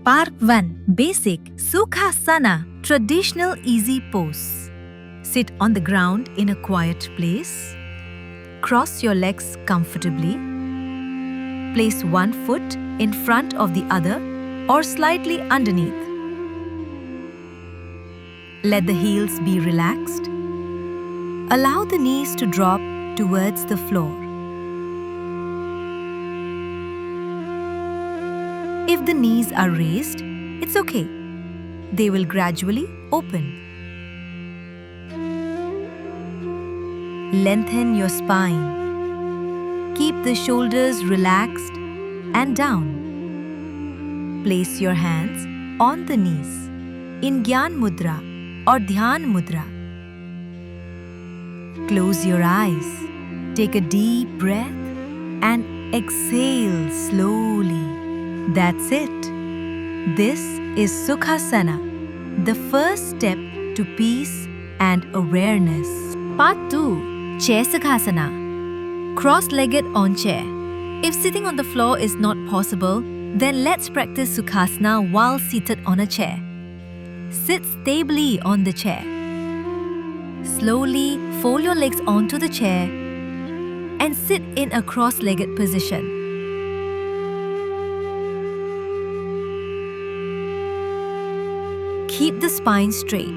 Part 1. Basic Sukhasana. Traditional easy pose. Sit on the ground in a quiet place. Cross your legs comfortably. Place one foot in front of the other or slightly underneath. Let the heels be relaxed. Allow the knees to drop towards the floor. If the knees are raised, it's okay. They will gradually open. Lengthen your spine. Keep the shoulders relaxed and down. Place your hands on the knees in Gyan Mudra or Dhyan Mudra. Close your eyes. Take a deep breath and exhale slowly. That's it. This is Sukhasana, the first step to peace and awareness. Part 2. Chair Sukhasana. Cross-legged on chair. If sitting on the floor is not possible, then let's practice Sukhasana while seated on a chair. Sit stably on the chair. Slowly fold your legs onto the chair and sit in a cross-legged position. Keep the spine straight.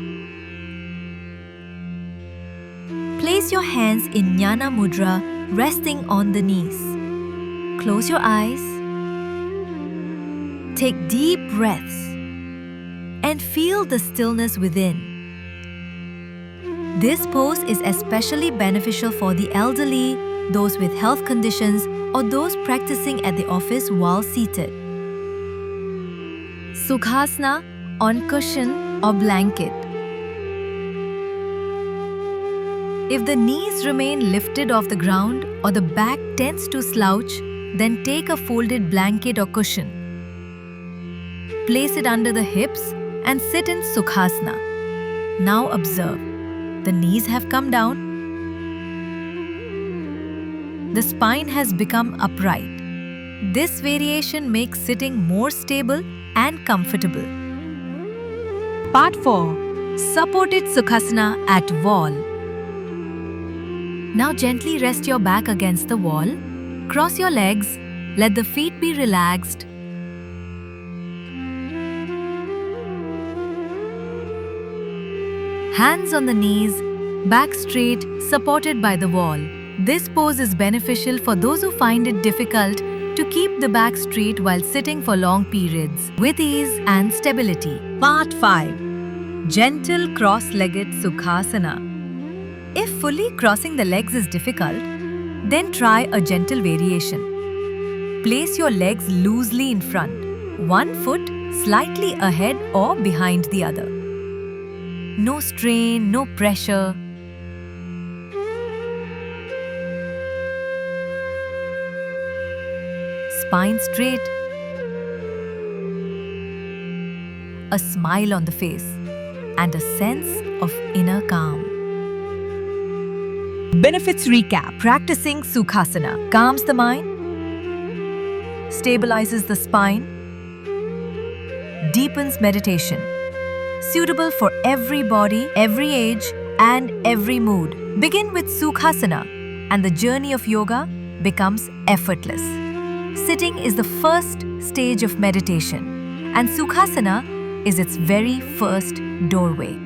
Place your hands in Jnana Mudra, resting on the knees. Close your eyes. Take deep breaths and feel the stillness within. This pose is especially beneficial for the elderly, those with health conditions, or those practicing at the office while seated. Sukhasana on cushion or blanket. If the knees remain lifted off the ground or the back tends to slouch, then take a folded blanket or cushion. Place it under the hips and sit in Sukhasana. Now observe. The knees have come down. The spine has become upright. This variation makes sitting more stable and comfortable. Part 4. Supported Sukhasana at wall. Now gently rest your back against the wall. Cross your legs. Let the feet be relaxed. Hands on the knees, back straight, supported by the wall. This pose is beneficial for those who find it difficult to keep the back straight while sitting for long periods with ease and stability. Part 5. Gentle cross-legged Sukhasana. If fully crossing the legs is difficult, then try a gentle variation. Place your legs loosely in front, one foot slightly ahead or behind the other. No strain, no pressure. Spine straight. A smile on the face and a sense of inner calm. Benefits recap. Practicing Sukhasana calms the mind, stabilizes the spine, deepens meditation. Suitable for every body, every age, and every mood. Begin with Sukhasana, and the journey of yoga becomes effortless. Sitting is the first stage of meditation, and Sukhasana is its very first doorway.